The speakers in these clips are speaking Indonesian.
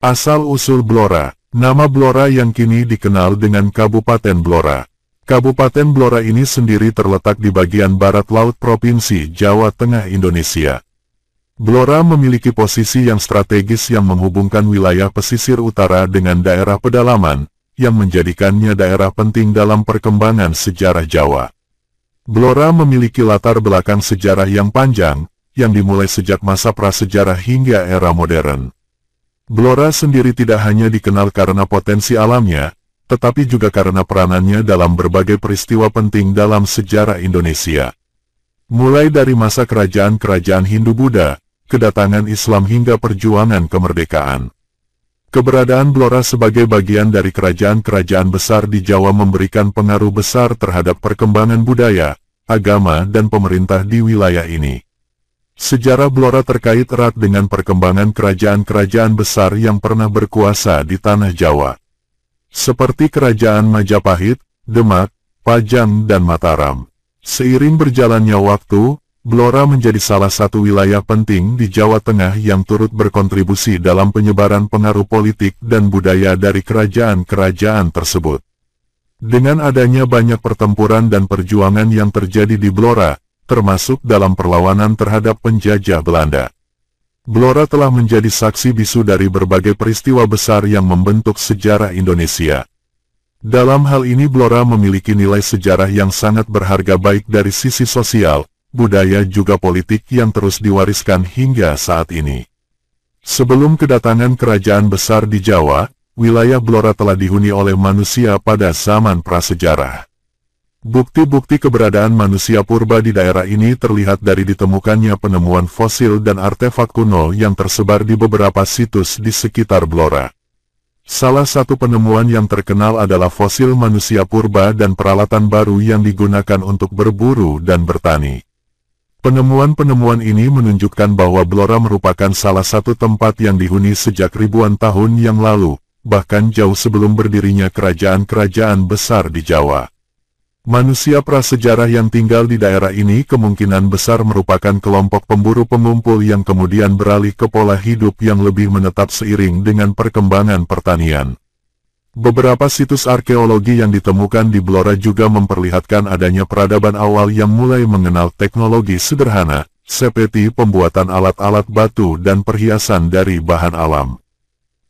Asal-usul Blora. Nama Blora yang kini dikenal dengan Kabupaten Blora. Kabupaten Blora ini sendiri terletak di bagian barat laut Provinsi Jawa Tengah, Indonesia. Blora memiliki posisi yang strategis yang menghubungkan wilayah pesisir utara dengan daerah pedalaman, yang menjadikannya daerah penting dalam perkembangan sejarah Jawa. Blora memiliki latar belakang sejarah yang panjang, yang dimulai sejak masa prasejarah hingga era modern. Blora sendiri tidak hanya dikenal karena potensi alamnya, tetapi juga karena peranannya dalam berbagai peristiwa penting dalam sejarah Indonesia. Mulai dari masa kerajaan-kerajaan Hindu-Buddha, kedatangan Islam hingga perjuangan kemerdekaan. Keberadaan Blora sebagai bagian dari kerajaan-kerajaan besar di Jawa memberikan pengaruh besar terhadap perkembangan budaya, agama dan pemerintah di wilayah ini. Sejarah Blora terkait erat dengan perkembangan kerajaan-kerajaan besar yang pernah berkuasa di tanah Jawa. Seperti Kerajaan Majapahit, Demak, Pajang dan Mataram. Seiring berjalannya waktu, Blora menjadi salah satu wilayah penting di Jawa Tengah yang turut berkontribusi dalam penyebaran pengaruh politik dan budaya dari kerajaan-kerajaan tersebut. Dengan adanya banyak pertempuran dan perjuangan yang terjadi di Blora, termasuk dalam perlawanan terhadap penjajah Belanda. Blora telah menjadi saksi bisu dari berbagai peristiwa besar yang membentuk sejarah Indonesia. Dalam hal ini Blora memiliki nilai sejarah yang sangat berharga baik dari sisi sosial, budaya juga politik yang terus diwariskan hingga saat ini. Sebelum kedatangan kerajaan besar di Jawa, wilayah Blora telah dihuni oleh manusia pada zaman prasejarah. Bukti-bukti keberadaan manusia purba di daerah ini terlihat dari ditemukannya penemuan fosil dan artefak kuno yang tersebar di beberapa situs di sekitar Blora. Salah satu penemuan yang terkenal adalah fosil manusia purba dan peralatan baru yang digunakan untuk berburu dan bertani. Penemuan-penemuan ini menunjukkan bahwa Blora merupakan salah satu tempat yang dihuni sejak ribuan tahun yang lalu, bahkan jauh sebelum berdirinya kerajaan-kerajaan besar di Jawa. Manusia prasejarah yang tinggal di daerah ini kemungkinan besar merupakan kelompok pemburu pengumpul yang kemudian beralih ke pola hidup yang lebih menetap seiring dengan perkembangan pertanian. Beberapa situs arkeologi yang ditemukan di Blora juga memperlihatkan adanya peradaban awal yang mulai mengenal teknologi sederhana, seperti pembuatan alat-alat batu dan perhiasan dari bahan alam.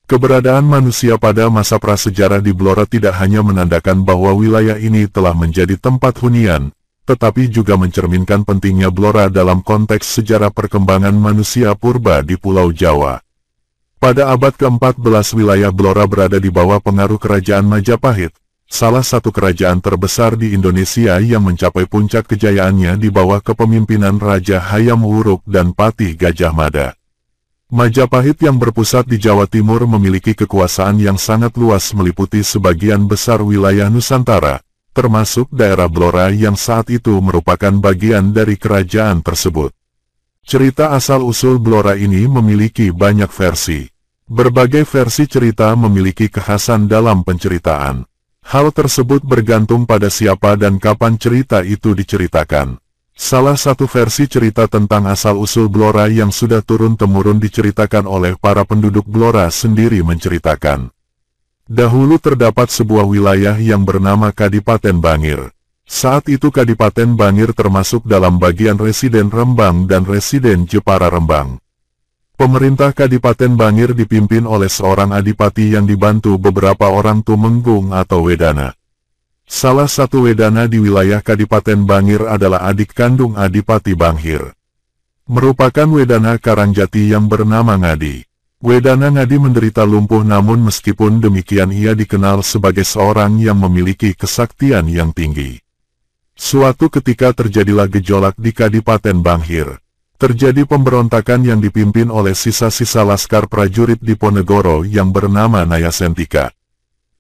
Keberadaan manusia pada masa prasejarah di Blora tidak hanya menandakan bahwa wilayah ini telah menjadi tempat hunian, tetapi juga mencerminkan pentingnya Blora dalam konteks sejarah perkembangan manusia purba di Pulau Jawa. Pada abad ke-14 wilayah Blora berada di bawah pengaruh Kerajaan Majapahit, salah satu kerajaan terbesar di Indonesia yang mencapai puncak kejayaannya di bawah kepemimpinan Raja Hayam Wuruk dan Patih Gajah Mada. Majapahit yang berpusat di Jawa Timur memiliki kekuasaan yang sangat luas meliputi sebagian besar wilayah Nusantara, termasuk daerah Blora yang saat itu merupakan bagian dari kerajaan tersebut. Cerita asal-usul Blora ini memiliki banyak versi. Berbagai versi cerita memiliki kekhasan dalam penceritaan. Hal tersebut bergantung pada siapa dan kapan cerita itu diceritakan. Salah satu versi cerita tentang asal-usul Blora yang sudah turun-temurun diceritakan oleh para penduduk Blora sendiri menceritakan. Dahulu terdapat sebuah wilayah yang bernama Kadipaten Bangir. Saat itu Kadipaten Bangir termasuk dalam bagian Residen Rembang dan Residen Jepara Rembang. Pemerintah Kadipaten Bangir dipimpin oleh seorang adipati yang dibantu beberapa orang tumenggung atau wedana. Salah satu wedana di wilayah Kadipaten Bangir adalah adik kandung Adipati Bangir. Merupakan wedana Karangjati yang bernama Ngadi. Wedana Ngadi menderita lumpuh namun meskipun demikian ia dikenal sebagai seorang yang memiliki kesaktian yang tinggi. Suatu ketika terjadilah gejolak di Kadipaten Bangir. Terjadi pemberontakan yang dipimpin oleh sisa-sisa laskar prajurit Diponegoro yang bernama Nayasentika.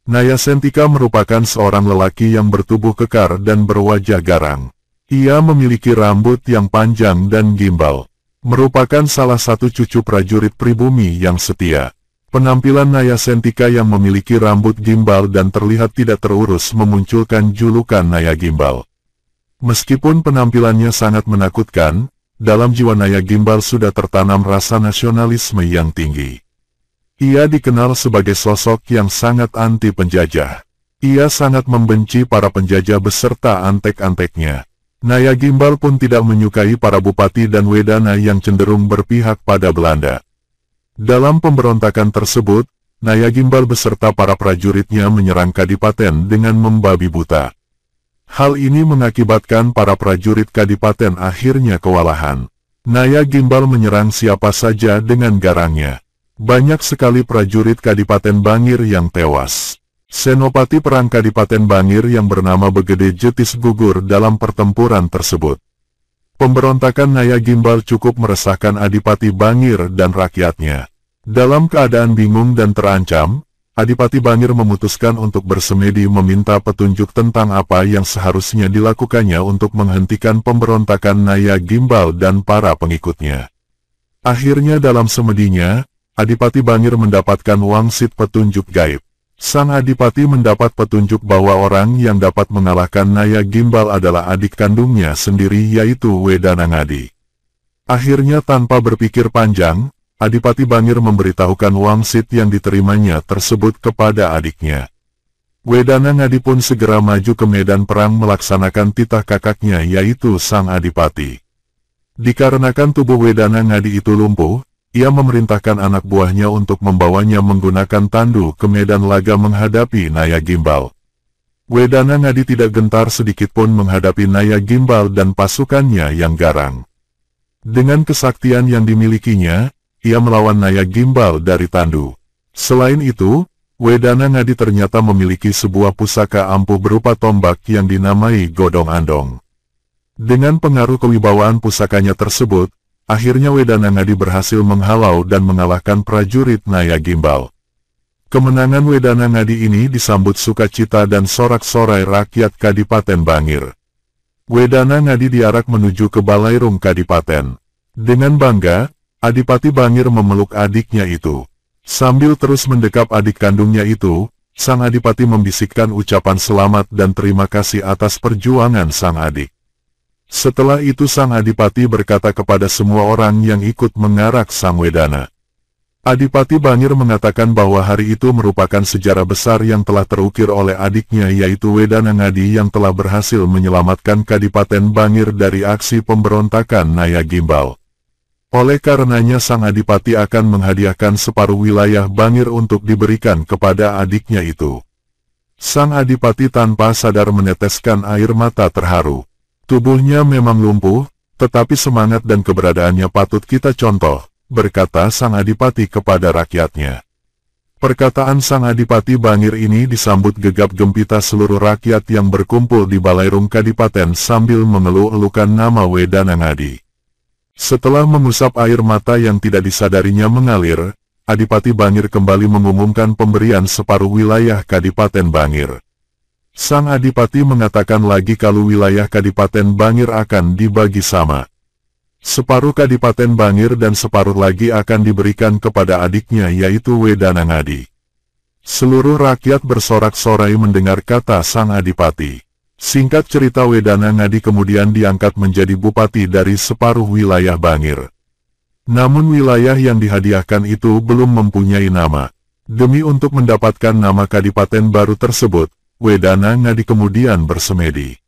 Nayasentika merupakan seorang lelaki yang bertubuh kekar dan berwajah garang. Ia memiliki rambut yang panjang dan gimbal. Merupakan salah satu cucu prajurit pribumi yang setia. Penampilan Nayasentika yang memiliki rambut gimbal dan terlihat tidak terurus memunculkan julukan Naya Gimbal. Meskipun penampilannya sangat menakutkan, dalam jiwa Naya Gimbal sudah tertanam rasa nasionalisme yang tinggi. Ia dikenal sebagai sosok yang sangat anti penjajah. Ia sangat membenci para penjajah beserta antek-anteknya. Naya Gimbal pun tidak menyukai para bupati dan wedana yang cenderung berpihak pada Belanda. Dalam pemberontakan tersebut, Naya Gimbal beserta para prajuritnya menyerang Kadipaten dengan membabi buta. Hal ini mengakibatkan para prajurit Kadipaten akhirnya kewalahan. Naya Gimbal menyerang siapa saja dengan garangnya. Banyak sekali prajurit Kadipaten Bangir yang tewas. Senopati perang Kadipaten Bangir yang bernama Begede Jetis gugur dalam pertempuran tersebut. Pemberontakan Naya Gimbal cukup meresahkan Adipati Bangir dan rakyatnya. Dalam keadaan bingung dan terancam, Adipati Bangir memutuskan untuk bersemedi meminta petunjuk tentang apa yang seharusnya dilakukannya untuk menghentikan pemberontakan Naya Gimbal dan para pengikutnya. Akhirnya dalam semedinya, Adipati Bangir mendapatkan wangsit petunjuk gaib. Sang Adipati mendapat petunjuk bahwa orang yang dapat mengalahkan Naya Gimbal adalah adik kandungnya sendiri yaitu Wedana Ngadi. Akhirnya tanpa berpikir panjang, Adipati Bangir memberitahukan wangsit yang diterimanya tersebut kepada adiknya. Wedana Ngadi pun segera maju ke medan perang melaksanakan titah kakaknya yaitu Sang Adipati. Dikarenakan tubuh Wedana Ngadi itu lumpuh, ia memerintahkan anak buahnya untuk membawanya menggunakan tandu ke medan laga menghadapi Naya Gimbal. Wedana Ngadi tidak gentar sedikitpun menghadapi Naya Gimbal dan pasukannya yang garang. Dengan kesaktian yang dimilikinya, ia melawan Naya Gimbal dari tandu. Selain itu, Wedana Ngadi ternyata memiliki sebuah pusaka ampuh berupa tombak yang dinamai Godong Andong. Dengan pengaruh kewibawaan pusakanya tersebut, akhirnya Wedana Ngadi berhasil menghalau dan mengalahkan prajurit Naya Gimbal. Kemenangan Wedana Ngadi ini disambut sukacita dan sorak-sorai rakyat Kadipaten Bangir. Wedana Ngadi diarak menuju ke Balairung Kadipaten. Dengan bangga, Adipati Bangir memeluk adiknya itu. Sambil terus mendekap adik kandungnya itu, sang Adipati membisikkan ucapan selamat dan terima kasih atas perjuangan sang adik. Setelah itu sang Adipati berkata kepada semua orang yang ikut mengarak sang Wedana. Adipati Bangir mengatakan bahwa hari itu merupakan sejarah besar yang telah terukir oleh adiknya yaitu Wedana Ngadi yang telah berhasil menyelamatkan Kadipaten Bangir dari aksi pemberontakan Naya Gimbal. Oleh karenanya sang Adipati akan menghadiahkan separuh wilayah Bangir untuk diberikan kepada adiknya itu. Sang Adipati tanpa sadar meneteskan air mata terharu. Tubuhnya memang lumpuh, tetapi semangat dan keberadaannya patut kita contoh, berkata sang Adipati kepada rakyatnya. Perkataan sang Adipati Bangir ini disambut gegap gempita seluruh rakyat yang berkumpul di Balairung Kadipaten sambil mengeluh-elukan nama Wedana Ngadi. Setelah mengusap air mata yang tidak disadarinya mengalir, Adipati Bangir kembali mengumumkan pemberian separuh wilayah Kadipaten Bangir. Sang Adipati mengatakan lagi kalau wilayah Kadipaten Bangir akan dibagi sama. Separuh Kadipaten Bangir dan separuh lagi akan diberikan kepada adiknya yaitu Wedana Ngadi. Seluruh rakyat bersorak-sorai mendengar kata sang Adipati. Singkat cerita Wedana Ngadi kemudian diangkat menjadi bupati dari separuh wilayah Bangir. Namun wilayah yang dihadiahkan itu belum mempunyai nama. Demi untuk mendapatkan nama Kadipaten baru tersebut, Wedana Ngadi kemudian bersemedi.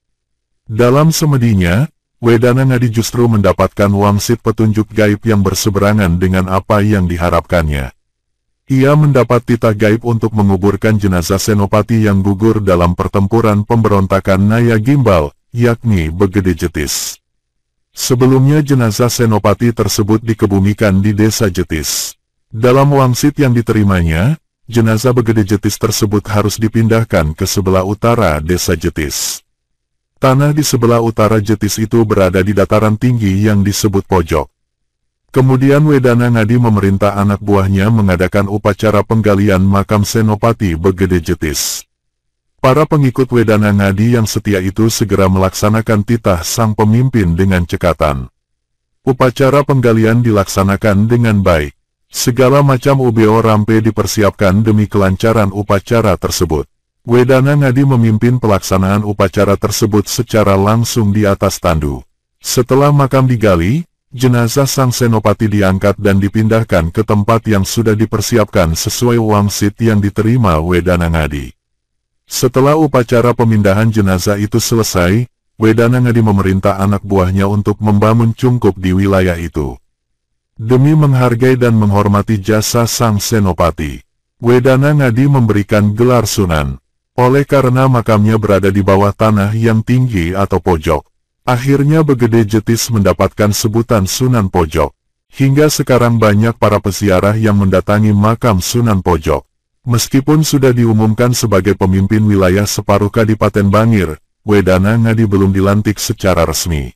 Dalam semedinya, Wedana Ngadi justru mendapatkan wangsit petunjuk gaib yang berseberangan dengan apa yang diharapkannya. Ia mendapat titah gaib untuk menguburkan jenazah senopati yang gugur dalam pertempuran pemberontakan Naya Gimbal, yakni Begede Jetis. Sebelumnya jenazah senopati tersebut dikebumikan di desa Jetis. Dalam wangsit yang diterimanya, jenazah Begede Jetis tersebut harus dipindahkan ke sebelah utara desa Jetis. Tanah di sebelah utara Jetis itu berada di dataran tinggi yang disebut pojok. Kemudian Wedana Ngadi memerintah anak buahnya mengadakan upacara penggalian makam senopati Begede Jetis. Para pengikut Wedana Ngadi yang setia itu segera melaksanakan titah sang pemimpin dengan cekatan. Upacara penggalian dilaksanakan dengan baik. Segala macam ubeo rampe dipersiapkan demi kelancaran upacara tersebut. Wedana Ngadi memimpin pelaksanaan upacara tersebut secara langsung di atas tandu. Setelah makam digali, jenazah sang senopati diangkat dan dipindahkan ke tempat yang sudah dipersiapkan sesuai wangsit yang diterima Wedana Ngadi. Setelah upacara pemindahan jenazah itu selesai, Wedana Ngadi memerintah anak buahnya untuk membangun cungkup di wilayah itu. Demi menghargai dan menghormati jasa sang senopati, Wedana Ngadi memberikan gelar Sunan. Oleh karena makamnya berada di bawah tanah yang tinggi atau pojok, akhirnya Begede Jetis mendapatkan sebutan Sunan Pojok. Hingga sekarang banyak para peziarah yang mendatangi makam Sunan Pojok. Meskipun sudah diumumkan sebagai pemimpin wilayah separuh Kadipaten Bangir, Wedana Ngadi belum dilantik secara resmi.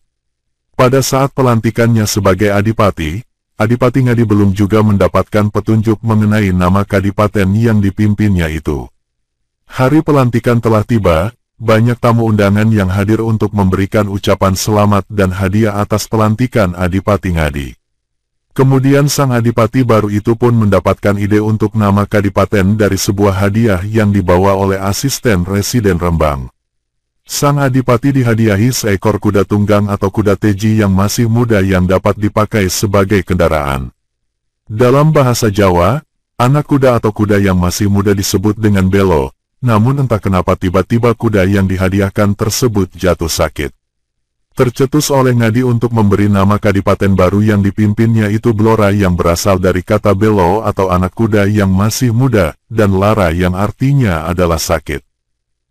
Pada saat pelantikannya sebagai Adipati, Adipati Ngadi belum juga mendapatkan petunjuk mengenai nama kadipaten yang dipimpinnya itu. Hari pelantikan telah tiba, banyak tamu undangan yang hadir untuk memberikan ucapan selamat dan hadiah atas pelantikan Adipati Ngadi. Kemudian sang Adipati baru itu pun mendapatkan ide untuk nama kadipaten dari sebuah hadiah yang dibawa oleh asisten residen Rembang. Sang Adipati dihadiahi seekor kuda tunggang atau kuda teji yang masih muda yang dapat dipakai sebagai kendaraan. Dalam bahasa Jawa, anak kuda atau kuda yang masih muda disebut dengan belo, namun entah kenapa tiba-tiba kuda yang dihadiahkan tersebut jatuh sakit. Tercetus oleh Ngadi untuk memberi nama kadipaten baru yang dipimpinnya itu Blora yang berasal dari kata belo atau anak kuda yang masih muda, dan lara yang artinya adalah sakit.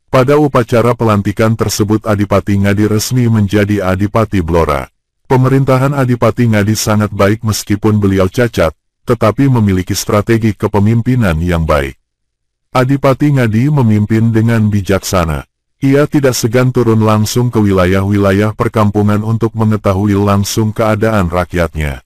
Pada upacara pelantikan tersebut Adipati Ngadi resmi menjadi Adipati Blora. Pemerintahan Adipati Ngadi sangat baik meskipun beliau cacat, tetapi memiliki strategi kepemimpinan yang baik. Adipati Ngadi memimpin dengan bijaksana. Ia tidak segan turun langsung ke wilayah-wilayah perkampungan untuk mengetahui langsung keadaan rakyatnya.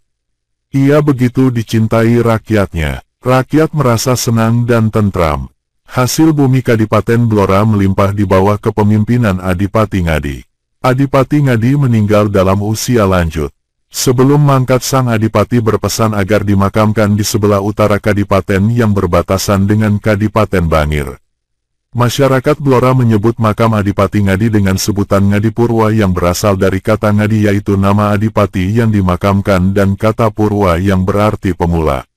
Ia begitu dicintai rakyatnya. Rakyat merasa senang dan tentram. Hasil bumi Kadipaten Blora melimpah di bawah kepemimpinan Adipati Ngadi. Adipati Ngadi meninggal dalam usia lanjut. Sebelum mangkat sang Adipati berpesan agar dimakamkan di sebelah utara Kadipaten yang berbatasan dengan Kadipaten Bangir. Masyarakat Blora menyebut makam Adipati Ngadi dengan sebutan Ngadi Purwa yang berasal dari kata Ngadi yaitu nama Adipati yang dimakamkan dan kata Purwa yang berarti pemula.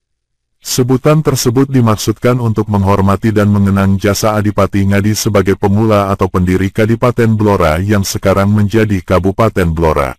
Sebutan tersebut dimaksudkan untuk menghormati dan mengenang jasa Adipati Ngadi sebagai pemula atau pendiri Kadipaten Blora yang sekarang menjadi Kabupaten Blora.